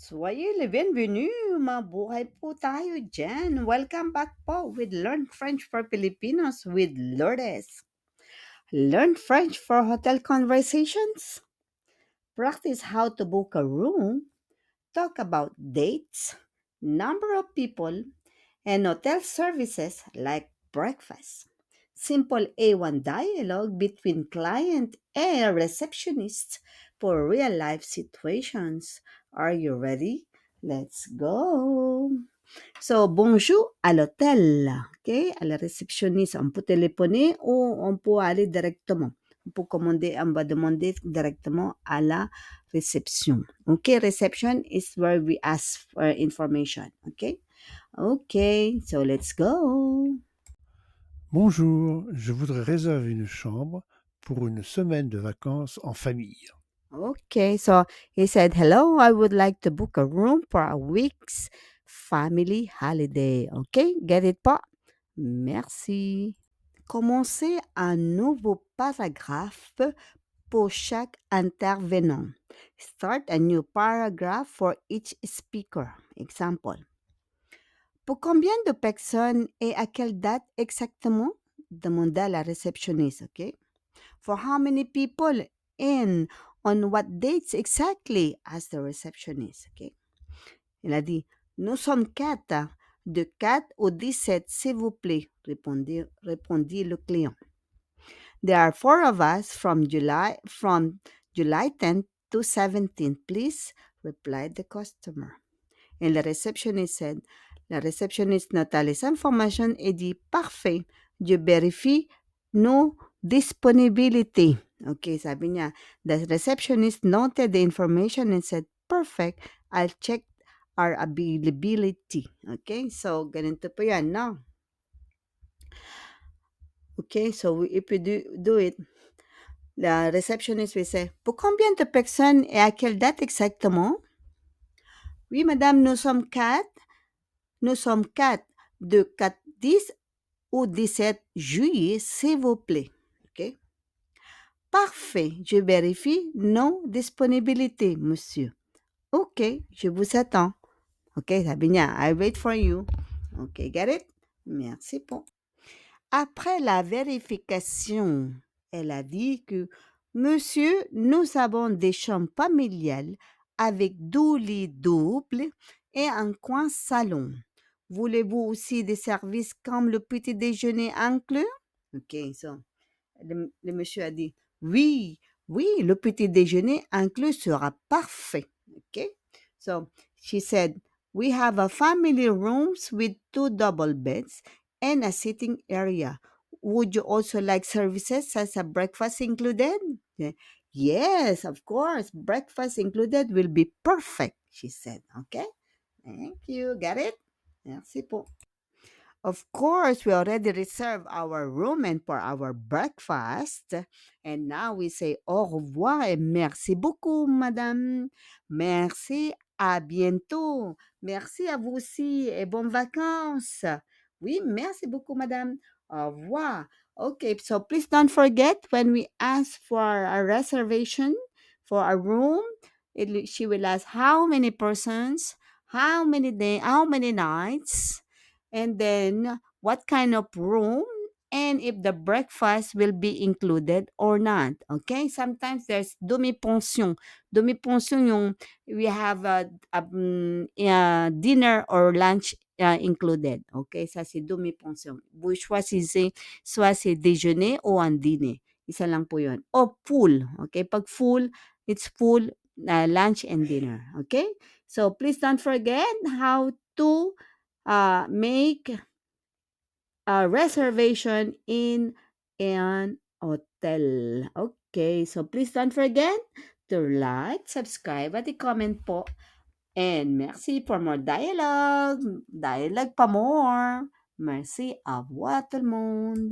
Soyez les bienvenus, mabuhay po tayo dyan. Welcome back po with Learn French for Filipinos with Lourdes. Learn French for hotel conversations. Practice how to book a room. Talk about dates, number of people, and hotel services like breakfast. Simple A1 dialogue between client and receptionist for real life situations. Are you ready? Let's go. So, bonjour à l'hôtel. OK? À la réceptionniste, on peut téléphoner ou on peut aller directement. On peut commander, on va demander directement à la réception. OK? Reception is where we ask for information. OK? OK. So, let's go. Bonjour, je voudrais réserver une chambre pour une semaine de vacances en famille. Okay, so he said, "Hello, I would like to book a room for a week's family holiday." Okay, get it po? Merci. Commencez un nouveau paragraphe pour chaque intervenant. Start a new paragraph for each speaker. Example. Pour combien de personnes et à quelle date exactement? Demanda la réceptionniste, OK? For how many people and on what dates exactly? Asked the receptionist. Okay. Elle a dit, nous sommes quatre. De 4 au 17, s'il vous plaît, répondit le client. There are four of us from July 10th to 17th, please, replied the customer. And the receptionist said, la réceptionniste nota les informations et dit, parfait, je vérifie nos disponibility. Okay, sabi niya, the receptionist noted the information and said, perfect, I'll check our availability. Okay, so ganito po yan, no? Okay, so if you do it, the receptionist will say, pour combien de personnes et à quelle date exactement? Oui, madame, nous sommes quatre. Nous sommes quatre. De 10 au 17 juillet, s'il vous plaît. OK? Parfait. Je vérifie nos disponibilités, monsieur. OK, je vous attends. OK, sabi niya, I wait for you. OK, get it? Merci po. Après la vérification, elle a dit que monsieur, nous avons des chambres familiales avec 2 lits doubles et un coin salon. Voulez-vous aussi des services comme le petit déjeuner inclus? OK, so, le monsieur a dit, oui, oui, le petit déjeuner inclus sera parfait. OK, so she said, we have a family rooms with 2 double beds and a sitting area. Would you also like services as a breakfast included? Yeah. Yes, of course. Breakfast included will be perfect, she said. Okay. Thank you. Got it? Merci po. Of course, we already reserved our room and for our breakfast. And now we say au revoir et merci beaucoup, madame. Merci, à bientôt. Merci à vous aussi et bonnes vacances. Oui, merci beaucoup, madame. Au revoir. Okay, so please don't forget when we ask for a reservation for a room, she will ask how many persons, how many days, how many nights, and then what kind of room, and if the breakfast will be included or not. Okay? Sometimes there's demi-pension. Demi-pension yung we have dinner or lunch included. Okay? Ça, c'est demi-pension. Soit c'est déjeuner ou un dîner. Isa lang po yun. O full. Okay? Pag full, it's full lunch and dinner. Okay? So, please don't forget how to make a reservation in an hotel. Okay, so please don't forget to like, subscribe, at i-comment po. And merci for more dialogue. Dialogue pa more. Merci. Au revoir tout le monde.